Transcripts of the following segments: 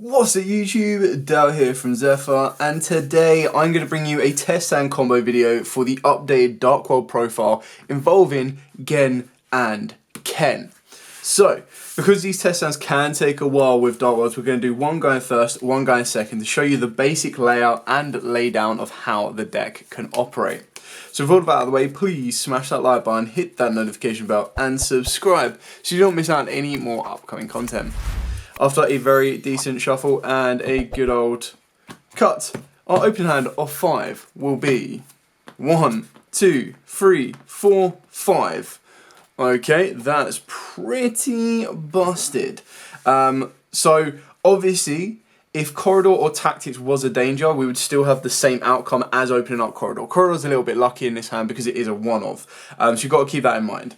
What's up YouTube, Dal here from Zephyr, and today I'm going to bring you a test and combo video for the updated Dark World profile involving Gen and Ken. So, because these test stands can take a while with Dark Worlds, we're going to do one guy first, one guy second to show you the basic layout and laydown of how the deck can operate. So with all of that out of the way, please smash that like button, hit that notification bell and subscribe so you don't miss out on any more upcoming content. After a very decent shuffle and a good old cut, our open hand of 5 will be 1, 2, 3, 4, 5. Okay, that's pretty busted. So obviously, if Corridor or Tactics was a danger, we would still have the same outcome as opening up Corridor. Corridor's a little bit lucky in this hand because it is a one-off. So you've got to keep that in mind.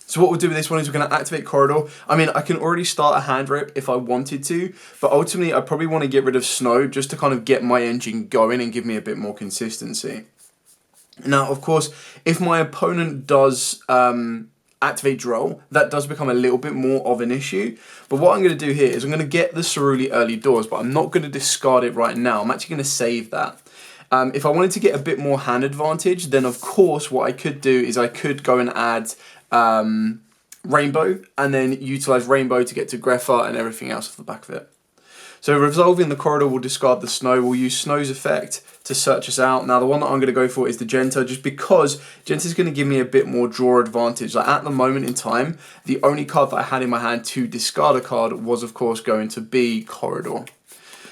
So what we'll do with this one is we're going to activate Corridor. I mean, I can already start a hand rip if I wanted to, but ultimately I probably want to get rid of Snow just to kind of get my engine going and give me a bit more consistency. Now, of course, if my opponent does activate Droll, that does become a little bit more of an issue. But what I'm going to do here is I'm going to get the Cerulli early doors, but I'm not going to discard it right now. I'm actually going to save that. If I wanted to get a bit more hand advantage, then of course what I could do is I could go and add Rainbow and then utilize Rainbow to get to Greffa and everything else off the back of it. So resolving the Corridor will discard the Snow. We'll use Snow's effect to search us out. Now the one that I'm going to go for is the Genta, just because Genta is going to give me a bit more draw advantage. Like at the moment in time, the only card that I had in my hand to discard a card was of course going to be Corridor.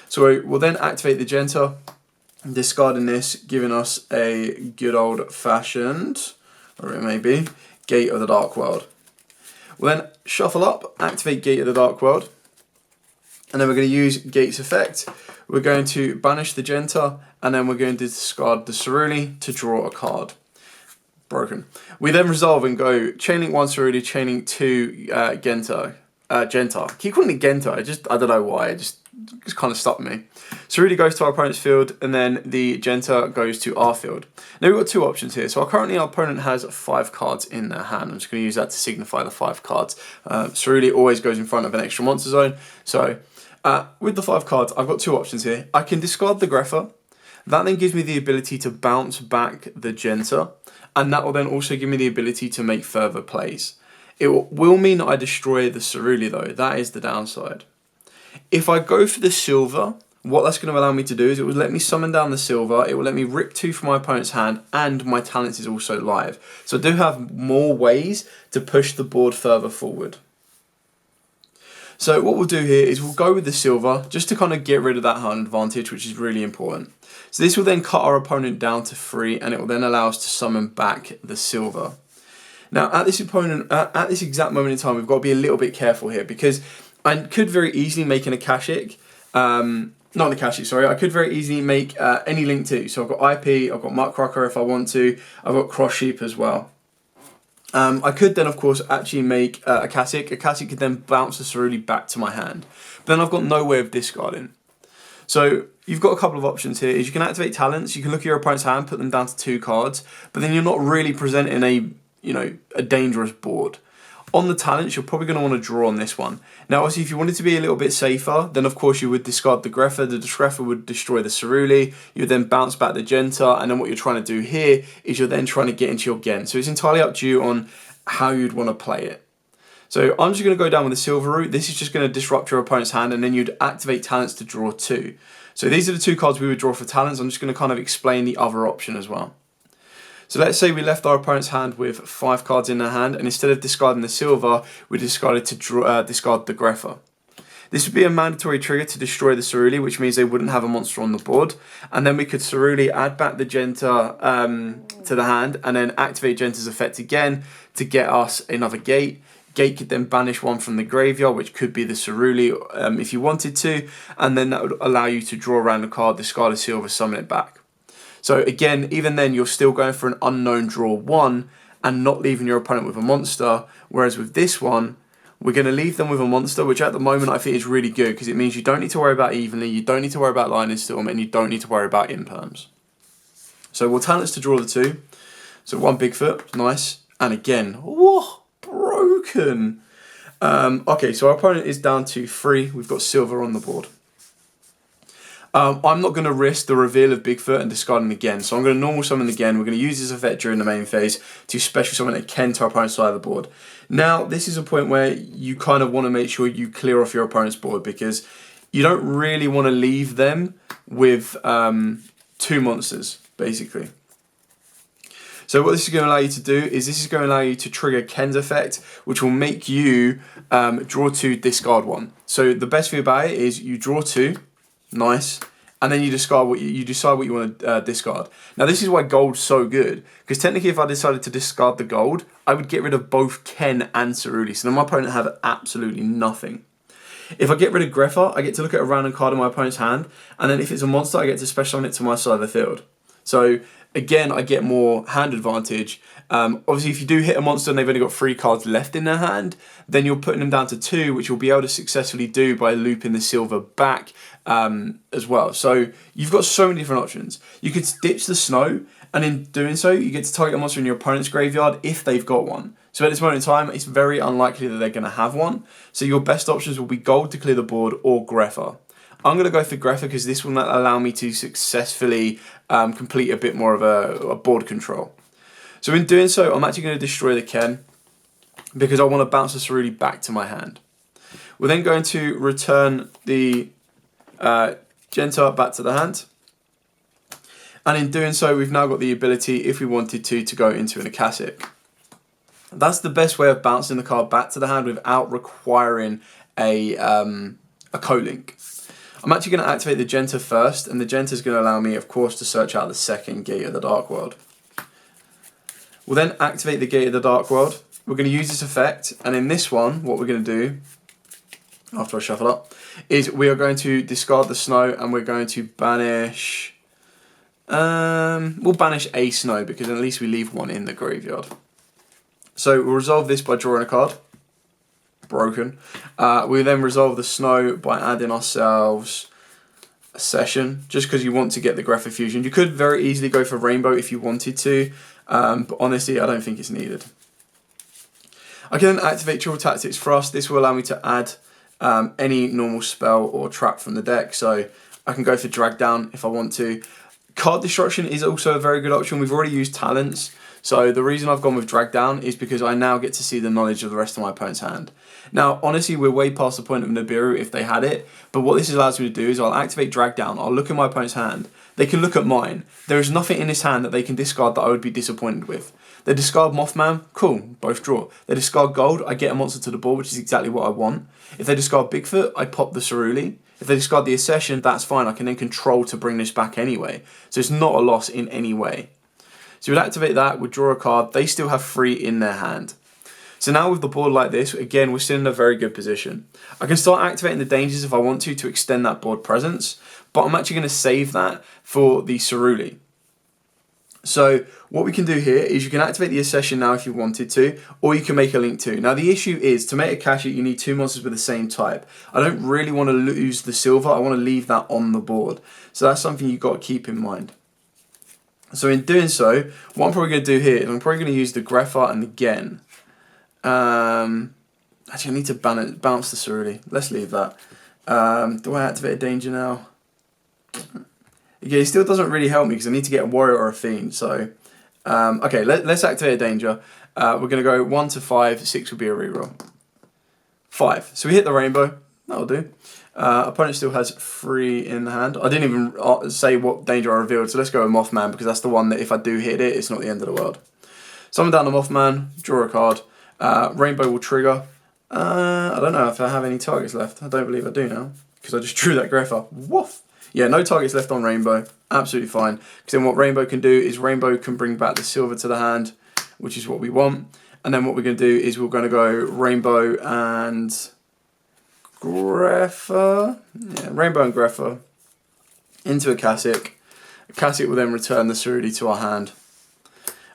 So we'll then activate the Genta, discarding this, giving us a good old fashioned, or it may be, Gate of the Dark World. We'll then shuffle up, activate Gate of the Dark World, and then we're going to use Gate's effect. We're going to banish the Genta, and then we're going to discard the Cerulli to draw a card. Broken. We then resolve and go chaining 1 Cerulli, chaining 2 Genta. I keep calling it Genta, I don't know why, it just kind of stopped me. Cerulli goes to our opponent's field, and then the Genta goes to our field. Now we've got two options here. So currently our opponent has 5 cards in their hand. I'm just going to use that to signify the 5 cards. Cerulli always goes in front of an extra monster zone. So with the 5 cards, I've got 2 options here. I can discard the Greffa. That then gives me the ability to bounce back the Genta, and that will then also give me the ability to make further plays. It will mean that I destroy the Cerulli though. That is the downside. If I go for the silver, what that's going to allow me to do is it will let me summon down the silver, it will let me rip 2 from my opponent's hand, and my talents is also live. So I do have more ways to push the board further forward. So what we'll do here is we'll go with the silver, just to kind of get rid of that hand advantage, which is really important. So this will then cut our opponent down to 3, and it will then allow us to summon back the silver. Now at this exact moment in time, we've got to be a little bit careful here, because I could very easily make an Akashic, not an Akashic, sorry, I could very easily make any Link 2. So I've got IP, I've got Muckrucker if I want to, I've got Cross Sheep as well. I could then of course actually make Akashic. Akashic could then bounce the Cerulli back to my hand. But then I've got no way of discarding. So you've got a couple of options here. Is you can activate talents, you can look at your opponent's hand, put them down to 2 cards, but then you're not really presenting a dangerous board. On the talents, you're probably going to want to draw on this one. Now, obviously, if you wanted to be a little bit safer, then of course you would discard the Greffa. The Greffa would destroy the Cerulli. You would then bounce back the Genta, and then what you're trying to do here is you're then trying to get into your Gen. So it's entirely up to you on how you'd want to play it. So I'm just going to go down with the silver route. This is just going to disrupt your opponent's hand, and then you'd activate talents to draw 2. So these are the 2 cards we would draw for talents. I'm just going to kind of explain the other option as well. So let's say we left our opponent's hand with 5 cards in their hand, and instead of discarding the silver, we decided to discard the Greffa. This would be a mandatory trigger to destroy the Cerulli, which means they wouldn't have a monster on the board. And then we could Cerulli add back the Genta to the hand, and then activate Genta's effect again to get us another Gate. Gate could then banish 1 from the graveyard, which could be the Cerulli if you wanted to, and then that would allow you to draw around the card, discard a silver, summon it back. So again, even then, you're still going for an unknown draw 1 and not leaving your opponent with a monster. Whereas with this one, we're going to leave them with a monster, which at the moment I think is really good because it means you don't need to worry about Evenly, you don't need to worry about Lightning Storm, and you don't need to worry about Imperms. So we'll talents to draw the 2. So 1 Bigfoot, nice. And again, whoa, broken. Okay, so our opponent is down to 3. We've got silver on the board. I'm not going to risk the reveal of Bigfoot and discard him again, so I'm going to normal summon again. We're going to use this effect during the main phase to special summon again to our opponent's side of the board. Now, this is a point where you kind of want to make sure you clear off your opponent's board, because you don't really want to leave them with 2 monsters, basically. So what this is going to allow you to do is this is going to allow you to trigger Ken's effect, which will make you draw 2, discard 1. So the best thing about it is you draw 2, nice, and then you discard what you decide what you want to discard. Now this is why gold's so good, because technically if I decided to discard the gold, I would get rid of both Ken and Cerulli, so then my opponent have absolutely nothing. If I get rid of Greffa, I get to look at a random card in my opponent's hand, and then if it's a monster, I get to special summon it to my side of the field. So again, I get more hand advantage. Obviously, if you do hit a monster and they've only got 3 cards left in their hand, then you're putting them down to 2, which you'll be able to successfully do by looping the silver back as well. So you've got so many different options. You could ditch the snow, and in doing so, you get to target a monster in your opponent's graveyard if they've got one. So at this moment in time, it's very unlikely that they're going to have one. So your best options will be gold to clear the board or Greffa. I'm going to go for Greffa because this will allow me to successfully complete a bit more of a board control. So in doing so, I'm actually going to destroy the Ken because I want to bounce the Cerulli back to my hand. We're then going to return the Genta back to the hand. And in doing so, we've now got the ability, if we wanted to go into an Akashic. That's the best way of bouncing the card back to the hand without requiring a co-link. I'm actually going to activate the Genta first, and the Genta is going to allow me, of course, to search out the second gate of the darkworld. We'll then activate the gate of the darkworld. We're going to use this effect, and in this one, what we're going to do, after I shuffle up, is we are going to discard the snow, and we're going to banish... we'll banish a snow, because at least we leave one in the graveyard. So we'll resolve this by drawing a card. Broken. We then resolve the snow by adding ourselves a session, just because you want to get the Greffa fusion. You could very easily go for rainbow if you wanted to, but honestly I don't think it's needed. I can then activate Triple Tactics Thrust. This will allow me to add any normal spell or trap from the deck, so I can go for Drag Down if I want to. Card Destruction is also a very good option. We've already used Talents, so the reason I've gone with Drag Down is because I now get to see the knowledge of the rest of my opponent's hand. Now, honestly, we're way past the point of Nibiru if they had it, but what this allows me to do is I'll activate Drag Down, I'll look at my opponent's hand, they can look at mine. There is nothing in his hand that they can discard that I would be disappointed with. They discard Mothman, cool, both draw. They discard gold, I get a monster to the board, which is exactly what I want. If they discard Bigfoot, I pop the Cerulli. If they discard the Accession, that's fine, I can then control to bring this back anyway. So it's not a loss in any way. So we'd activate that, we'd draw a card, they still have 3 in their hand. So now with the board like this, again, we're still in a very good position. I can start activating the dangers if I want to extend that board presence, but I'm actually going to save that for the Cerulli. So what we can do here is you can activate the Accession now if you wanted to, or you can make a Link 2. Now the issue is, to make a Akashic, you need 2 monsters with the same type. I don't really want to lose the silver, I want to leave that on the board. So that's something you've got to keep in mind. So in doing so, what I'm probably going to do here is I'm probably going to use the Greffa and the Gen. Actually, I need to bounce the Cerulli. Let's leave that. Do I activate a danger now? Okay, it still doesn't really help me because I need to get a warrior or a fiend. So, okay, let's activate a danger. We're going to go 1 to 5. 6 will be a reroll. 5. So we hit the rainbow. That'll do. Opponent still has 3 in the hand. I didn't even say what danger I revealed, so let's go with Mothman because that's the one that if I do hit it, it's not the end of the world. Summon down the Mothman, draw a card. Rainbow will trigger. I don't know if I have any targets left. I don't believe I do now because I just drew that Greffa. Woof! Yeah, no targets left on Rainbow. Absolutely fine. Because then what Rainbow can do is Rainbow can bring back the silver to the hand, which is what we want. And then what we're going to do is we're going to go Rainbow and Greffa. Yeah, Rainbow and Greffa into a Akashic. Akashic will then return the Cerulli to our hand.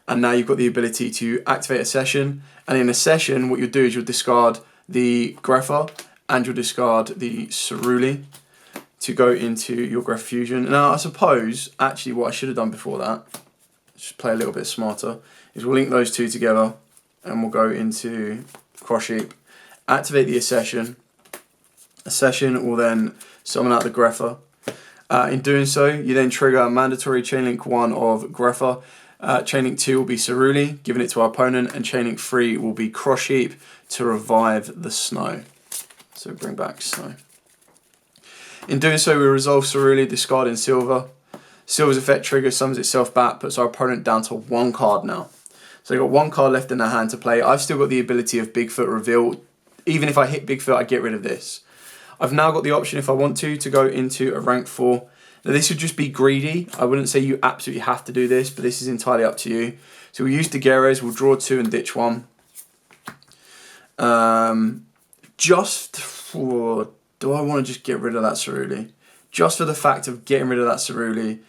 And now you've got the ability to activate a session. And in a session, what you'll do is you'll discard the Greffa and you'll discard the Cerulli to go into your Greffa Fusion. Now, I suppose, actually, what I should have done before that, just play a little bit smarter, is we'll link those two together and we'll go into Cross Sheep activate the accession. Accession will then summon out the Grepher. In doing so, you then trigger a mandatory Chainlink 1 of Grepher. Chainlink 2 will be Ceruli, giving it to our opponent, and Chainlink 3 will be Cross Sheep to revive the Snow. So bring back Snow. In doing so, we resolve Ceruli, discarding Silver. Silver's effect trigger summons itself back, puts our opponent down to 1 card now. So they've got 1 card left in their hand to play. I've still got the ability of Bigfoot Reveal. Even if I hit Bigfoot, I get rid of this. I've now got the option, if I want to go into a rank 4. Now this would just be greedy. I wouldn't say you absolutely have to do this, but this is entirely up to you. So we'll use Daguerres, we'll draw 2 and ditch 1. Just for, do I want to just get rid of that Ceruli? Just for the fact of getting rid of that Ceruli,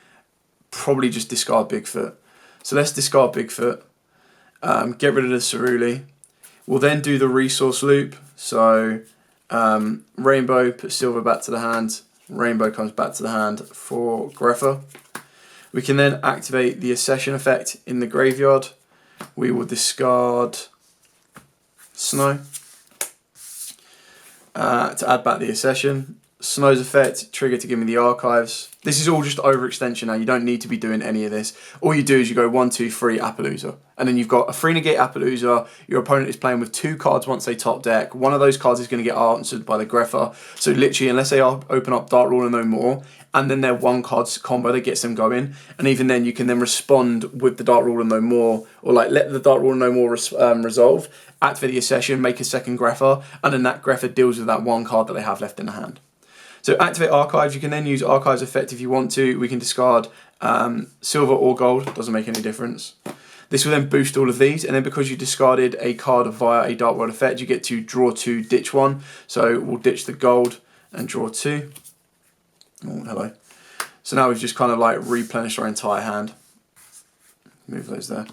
probably just discard Bigfoot. So let's discard Bigfoot, get rid of the Ceruli. We'll then do the resource loop. So Rainbow, put Silver back to the hand. Rainbow comes back to the hand for Grepher. We can then activate the accession effect in the graveyard. We will discard Snow to add back the accession. Snow's effect, trigger to give me the archives. This is all just overextension now. You don't need to be doing any of this. All you do is you go 1, 2, 3, Appaloosa. And then you've got a 3 negate Appaloosa. Your opponent is playing with 2 cards once they top deck. One of those cards is going to get answered by the Grepher. So literally, unless they open up Dark Ruler no more, and then their 1 card's combo that gets them going. And even then, you can then respond with the Dark Ruler no more, or like let the Dark Ruler no more resolve, activate the accession, make a second Grepher, and then that Grepher deals with that 1 card that they have left in the hand. So activate archives. You can then use archives effect if you want to. We can discard silver or gold. Doesn't make any difference. This will then boost all of these, and then because you discarded a card via a Dark World effect, you get to draw 2, ditch 1. So we'll ditch the gold and draw 2. Oh, hello. So now we've just kind of like replenished our entire hand. Move those there.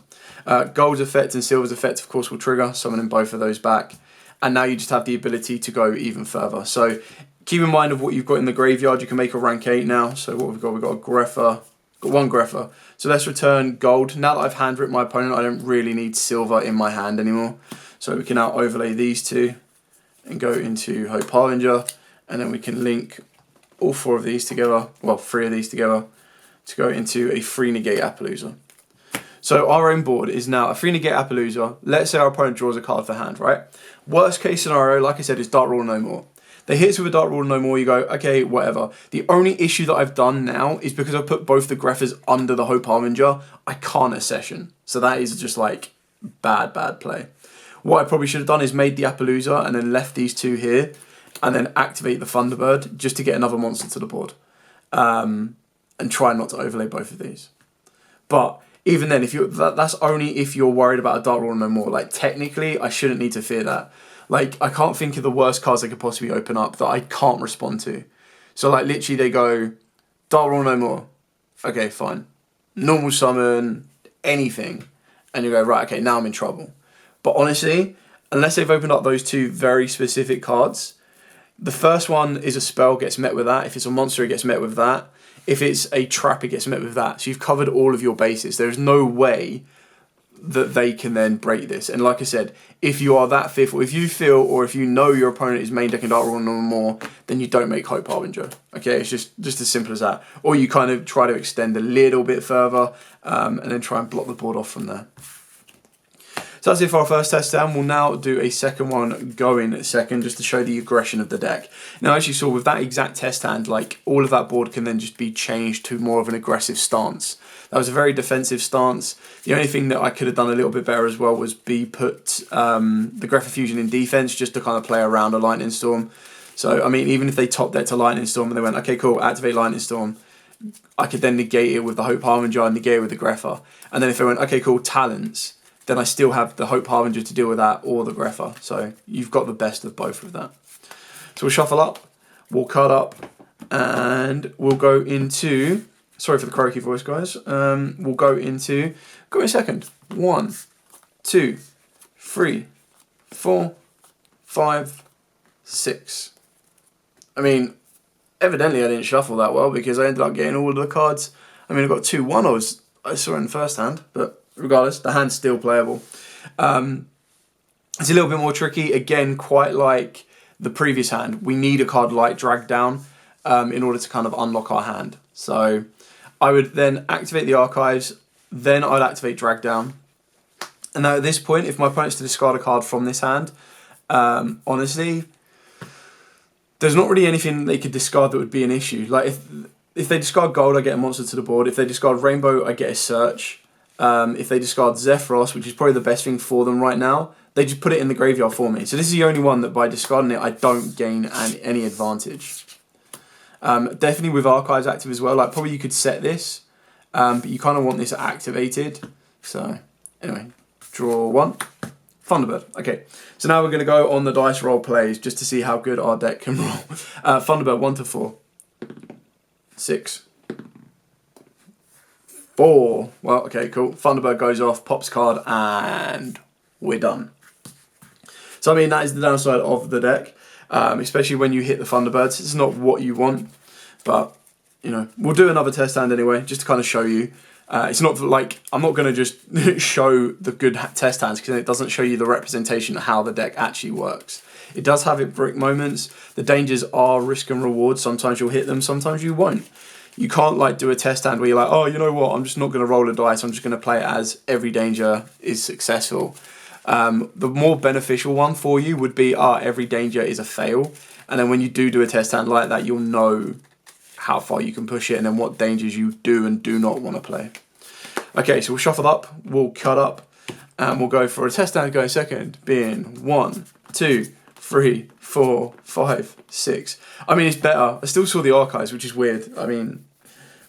Gold's effect and silver's effect, of course, will trigger, summoning both of those back. And now you just have the ability to go even further. So keep in mind of what you've got in the graveyard. You can make a rank 8 now. So what we've got a Grepher. Got 1 Grepher. So let's return gold. Now that I've hand ripped my opponent, I don't really need silver in my hand anymore. So we can now overlay these 2 and go into Hope Harbinger. And then we can link all 4 of these together, well, 3 of these together, to go into a 3 negate Appaloosa. So our own board is now a 3 negate Appaloosa. Let's say our opponent draws a card for hand, right? Worst case scenario, like I said, is Dark Ruler no more. They hit us with a Dark Ruler no more, you go, okay, whatever. The only issue that I've done now is because I've put both the Greffers under the Hope Harbinger, I can't accession. So that is just like bad play. What I probably should have done is made the Appaloosa and then left these 2 here and then activate the Thunderbird just to get another monster to the board. And try not to overlay both of these. But even then, if you that's only if you're worried about a Dark Ruler no more. Like technically, I shouldn't need to fear that. Like I can't think of the worst cards I could possibly open up that I can't respond to. So like literally they go, Dark Ruler no more. Okay, fine. Normal summon, anything. And you go, right, okay, now I'm in trouble. But honestly, unless they've opened up those 2 very specific cards, the first one is a spell, gets met with that. If it's a monster, it gets met with that. If it's a trap, it gets met with that. So you've covered all of your bases. There's no way that they can then break this. And like I said, if you are that fearful, if you feel or if you know your opponent is main decking Dark Ruler no more, then you don't make Hope Harbinger. Okay, it's just as simple as that. Or you kind of try to extend a little bit further and then try and block the board off from there. So that's it for our first test down. We'll now do a second one going second just to show the aggression of the deck. Now as you saw with that exact test hand, like all of that board can then just be changed to more of an aggressive stance. That was a very defensive stance. The only thing that I could have done a little bit better as well was put the Grepher Fusion in defense just to kind of play around a Lightning Storm. So I mean even if they top decked a Lightning Storm and they went, okay cool, activate Lightning Storm, I could then negate it with the Hope Harbinger and negate it with the Grepher. And then if they went, okay cool, Talents, then I still have the Hope Harbinger to deal with that or the Grepher. So you've got the best of both with that. So we'll shuffle up, we'll cut up, and we'll go into, sorry for the croaky voice guys, we'll go in second. 1, 2, 3, 4, 5, 6. I mean, evidently I didn't shuffle that well because I ended up getting all of the cards. I mean, I got 2 1-offs I saw in the first hand, but regardless, the hand's still playable. It's a little bit more tricky. Again, quite like the previous hand, we need a card like Drag Down in order to kind of unlock our hand. So I would then activate the archives, then I'd activate Drag Down. And now at this point, if my opponent's to discard a card from this hand, honestly, there's not really anything they could discard that would be an issue. Like if they discard gold, I get a monster to the board. If they discard rainbow, I get a search. If they discard Zephyros, which is probably the best thing for them right now, they just put it in the graveyard for me. So this is the only one that by discarding it, I don't gain any advantage. Definitely with archives active as well. Like probably you could set this, but you kind of want this activated. So anyway, draw one. Thunderbird. Okay, so now we're going to go on the dice roll plays just to see how good our deck can roll. Thunderbird 1 to 4. 6. 4. Well, okay, cool. Thunderbird goes off, pops card, and we're done. So I mean, that is the downside of the deck, especially when you hit the Thunderbirds. It's not what you want, but you know, we'll do another test hand anyway, just to kind of show you. It's not like, I'm not going to just show the good test hands because it doesn't show you the representation of how the deck actually works. It does have its brick moments. The dangers are risk and reward. Sometimes you'll hit them, sometimes you won't. You can't like do a test hand where you're like, oh, you know what, I'm just not going to roll a dice, I'm just going to play it as every danger is successful. The more beneficial one for you would be, every danger is a fail. And then when you do a test hand like that, you'll know how far you can push it and then what dangers you do and do not want to play. Okay, so we'll shuffle up, we'll cut up, and we'll go for a test hand going second, being 1, 2, 3, 4, 5, 6. I mean, it's better. I still saw the archives, which is weird. I mean,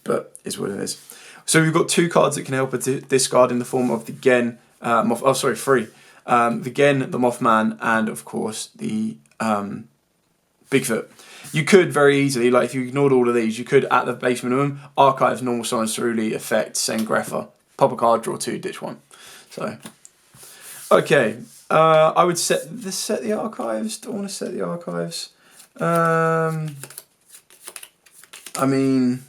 but it's what it is. So we've got 2 cards that can help us discard in the form of the Gen, 3. The Gen, the Mothman, and of course the Bigfoot. You could very easily, like if you ignored all of these, you could at the base minimum archive normal summon Cerulli, effect, send Greffa, pop a card, draw 2, ditch 1. So okay, I would set the archives. Do I want to set the archives? I mean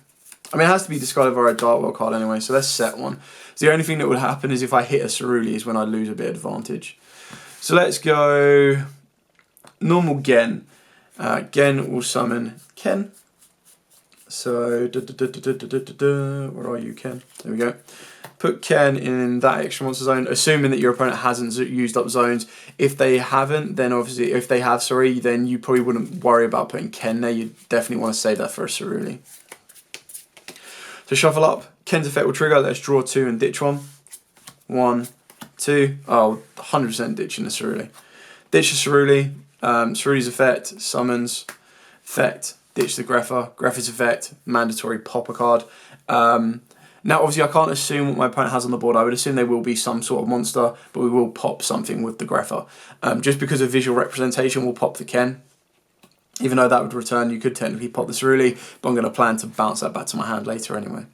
it has to be discarded via a darkworld card anyway, so let's set one. So the only thing that would happen is if I hit a Cerulli is when I lose a bit of advantage. So let's go normal Gen. Gen will summon Ken. So, where are you, Ken? There we go. Put Ken in that extra monster zone, assuming that your opponent hasn't used up zones. If they haven't, then obviously, if they have, then you probably wouldn't worry about putting Ken there. You definitely want to save that for a Cerulli. So shuffle up. Ken's effect will trigger. Let's draw 2 and ditch 1. 1, 2. Oh, 100% ditching the Cerulli. Ditch the Cerulli. Cerulli's effect, summons, effect, ditch the Greffa, Greffa's effect, mandatory pop a card. Now obviously I can't assume what my opponent has on the board. I would assume they will be some sort of monster, but we will pop something with the Greffa. Just because of visual representation, we'll pop the Ken. Even though that would return, you could technically pop the Cerulli, but I'm going to plan to bounce that back to my hand later anyway.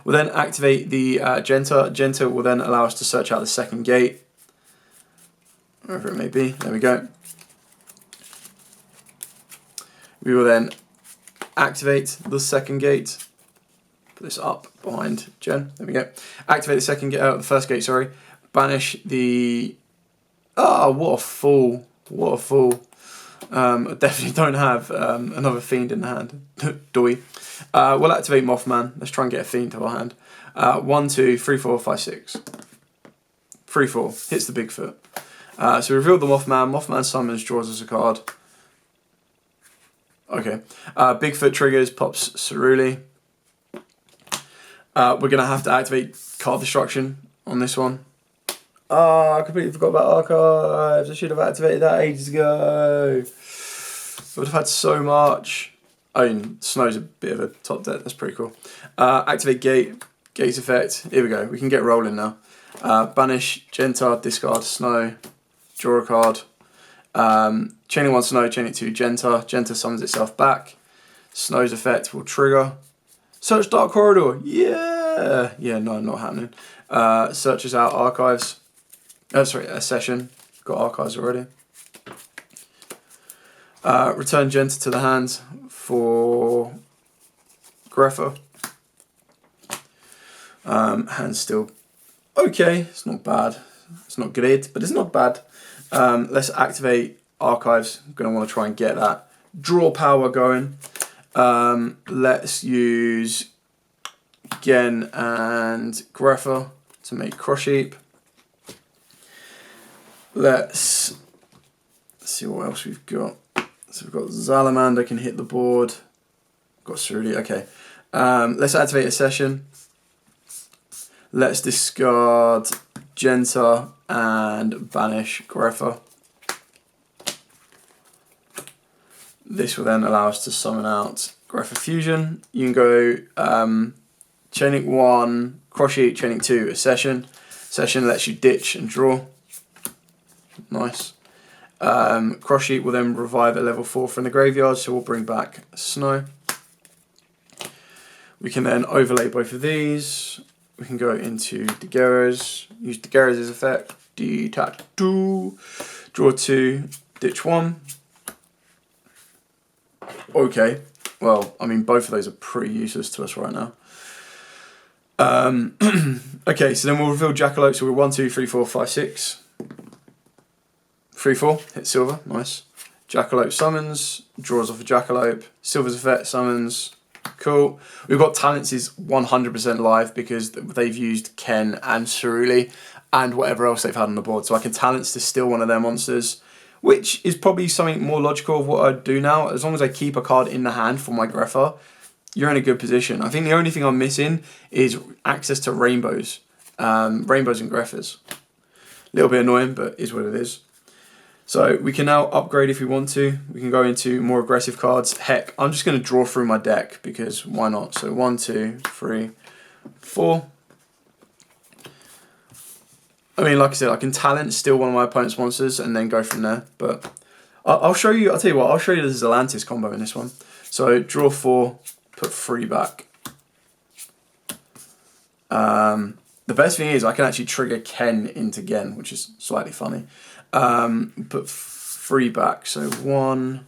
We'll then activate the Genta. Genta will then allow us to search out the second gate, wherever it may be. There we go. We will then activate the second gate. Put this up behind Jen. There we go. Activate the second gate. The first gate. Sorry. Banish the. What a fool! What a fool! I definitely don't have another fiend in the hand. Doi. We'll activate Mothman. Let's try and get a fiend to our hand. 1, 2, 3, 4, 5, 6. 3, 4 hits the Bigfoot. So we reveal the Mothman. Mothman summons, draws us a card. Okay, Bigfoot triggers, pops Cerulli. We're going to have to activate card destruction on this one. I completely forgot about archives. I should have activated that ages ago. I would have had so much. I mean, Snow's a bit of a top deck. That's pretty cool. Activate gate. Gate's effect. Here we go. We can get rolling now. Banish, Genta, discard, Snow. Draw a card. Chaining 1 Snow, chain it 2 Genta. Genta summons itself back. Snow's effect will trigger. Search Dark Corridor. Yeah. Yeah, no, not happening. Searches out archives. Sorry, a session. Got archives already. Return Genta to the hand for Greffa. Hand's still okay. It's not bad. It's not great, but it's not bad. Let's activate archives. I'm going to want to try and get that draw power going. Let's use Gen and Grepher to make Crush Heap. Let's see what else we've got. So we've got Salamander can hit the board. Got Cerulean, okay. Let's activate a session. Let's discard Genta and banish Grepher. This will then allow us to summon out Grepher Fusion. You can go Chain Link 1, Crush Heap, Chain Link 2, a session. Session lets you ditch and draw. Nice. Crush Heap will then revive at level 4 from the graveyard, so we'll bring back Snow. We can then overlay both of these. We can go into Daguerreo's, use Daguerreo's effect, detach 2, draw 2, ditch 1. Okay, well, I mean, both of those are pretty useless to us right now. Okay, so then we'll reveal Jackalope, so we're 1, 2, 3, 4, 5, 6. 3, 4, hit silver, nice. Jackalope summons, draws off a Jackalope, silver's effect summons, cool. We've got Talents is 100% live because they've used Ken and Cerulean and whatever else they've had on the board. So I can Talents to steal one of their monsters, which is probably something more logical of what I'd do now. As long as I keep a card in the hand for my Grepher, you're in a good position. I think the only thing I'm missing is access to rainbows. Rainbows and Greffers. A little bit annoying, but is what it is. So we can now upgrade if we want to. We can go into more aggressive cards. Heck, I'm just going to draw through my deck because why not? So 1, 2, 3, 4. I mean, like I said, I can Talent steal one of my opponent's monsters and then go from there. But I'll show you, I'll tell you what, I'll show you the Zelantis combo in this one. So draw 4, put 3 back. The best thing is I can actually trigger Ken into Gen, which is slightly funny. Put 3 back, so 1,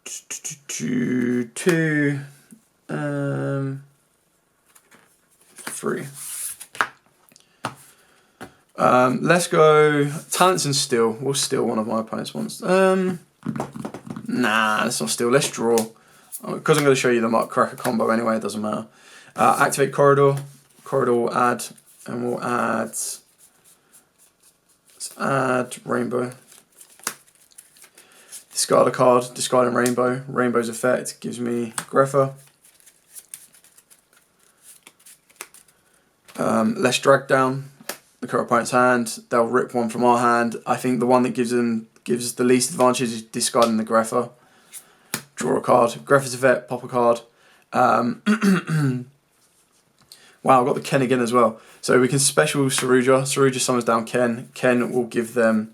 2, 3. Let's go Talents and Steal. We'll steal one of my opponent's monsters. Nah, let's not steal. Let's draw. Because I'm going to show you the Mark Cracker combo anyway, it doesn't matter. Activate Corridor. Corridor will add, and we'll add. Let's add Rainbow. Discard a card, discarding Rainbow. Rainbow's effect gives me Grepher. Let's drag down the current opponent's hand. They'll rip one from our hand. I think the one that gives the least advantage is discarding the Grepher. Draw a card. Grepher's effect, pop a card. Wow, I've got the Ken again as well. So we can special Cerulean. Cerulean summons down Ken. Ken will give them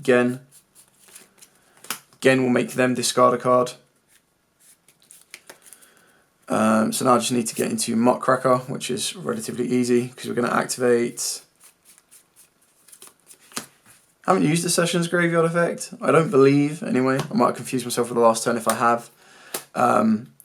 Gen. Gen will make them discard a card. So now I just need to get into Muckracker, which is relatively easy because we're going to activate. I haven't used the Sessions Graveyard effect. I don't believe, anyway. I might have confused myself with the last turn if I have.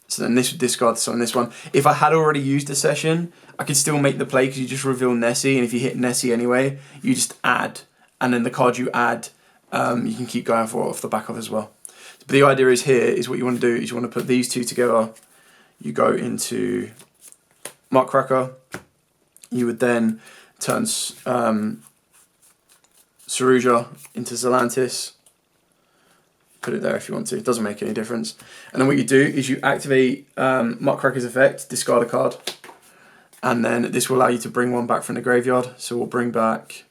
So then this would discard on this one. If I had already used a Session, I could still make the play because you just reveal Nessie, and if you hit Nessie anyway, you just add, and then the card you add, you can keep going for it off the back of as well. But the idea is here is what you want to do is you want to put these two together. You go into Muckracker. You would then turn Cerulean into Zelantis. Put it there if you want to. It doesn't make any difference. And then what you do is you activate Muckracker's effect, discard a card, and then this will allow you to bring one back from the graveyard. So we'll bring back,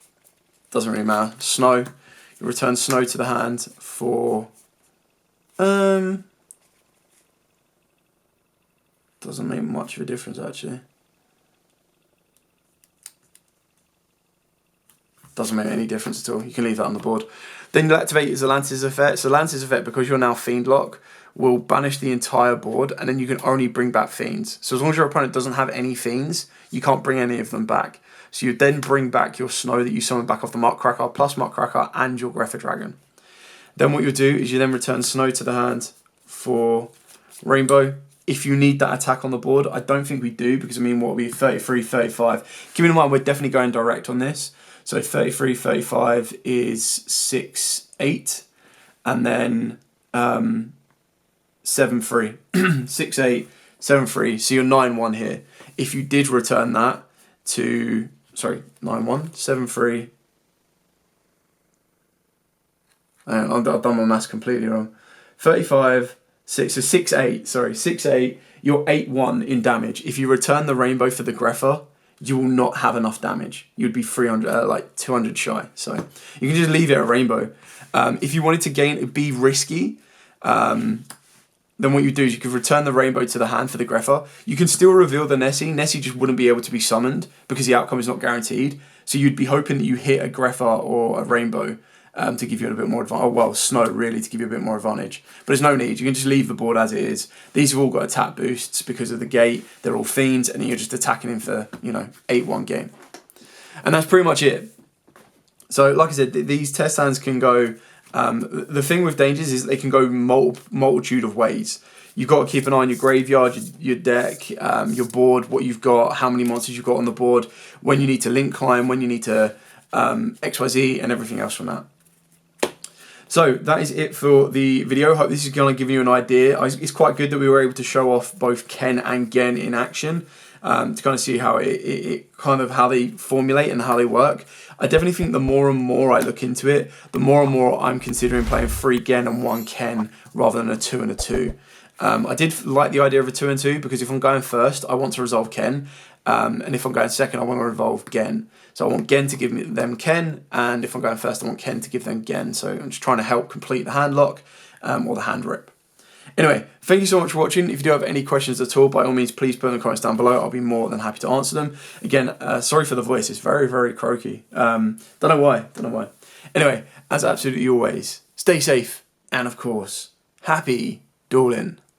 doesn't really matter, Snow. You return Snow to the hand for doesn't make much of a difference actually. Doesn't make any difference at all. You can leave that on the board. Then you'll activate Zelantis effect. So Zelantis effect, because you're now Fiend Lock, will banish the entire board, and then you can only bring back Fiends. So as long as your opponent doesn't have any Fiends, you can't bring any of them back. So you then bring back your Snow that you summon back off the Muckracker, plus Muckracker, and your Grepher Dragon. Then what you'll do is you then return Snow to the hand for Rainbow. if you need that attack on the board. I don't think we do, because I mean, what would be 33, 35? Keep in mind, we're definitely going direct on this. So 33, 35 is 6, 8, and then 7, 3. 6, 8, 7, 3. So you're 9, 1 here. If you did return that to, sorry, 9, 1, 7, 3. I've done my maths completely wrong. 35, 6, so 6, 8, sorry, 6, 8, you're 8, 1 in damage. If you return the rainbow for the Grepher, you will not have enough damage. You'd be 300, like 200 shy. So you can just leave it at rainbow. If you wanted to be risky, then what you do is you could return the rainbow to the hand for the Grepher. You can still reveal the Nessie. Nessie just wouldn't be able to be summoned because the outcome is not guaranteed. So you'd be hoping that you hit a Grepher or a rainbow to give you a bit more advantage. Oh, well, snow, really, to give you a bit more advantage. But there's no need. You can just leave the board as it is. These have all got attack boosts because of the gate. They're all fiends, and you're just attacking him for, 8-1 game. And that's pretty much it. So, like I said, these test hands can go... the thing with dangers is they can go multitude of ways. You've got to keep an eye on your graveyard, your deck, your board, what you've got, how many monsters you've got on the board, when you need to link climb, when you need to XYZ, and everything else from that. So that is it for the video. Hope this is going to give you an idea. It's quite good that we were able to show off both Ken and Gen in action to kind of see how how they formulate and how they work. I definitely think the more and more I look into it, the more and more I'm considering playing 3 Gen and 1 Ken rather than a 2 and a 2. I did like the idea of a 2 and 2 because if I'm going first, I want to resolve Ken. And if I'm going second, I want to resolve Gen. So I want Gen to give them Ken, and if I'm going first, I want Ken to give them Gen. So I'm just trying to help complete the hand lock or the hand rip. Anyway, thank you so much for watching. If you do have any questions at all, by all means, please put in the comments down below. I'll be more than happy to answer them. Again, sorry for the voice. It's very, very croaky. Don't know why. Anyway, as absolutely always, stay safe, and of course, happy dueling.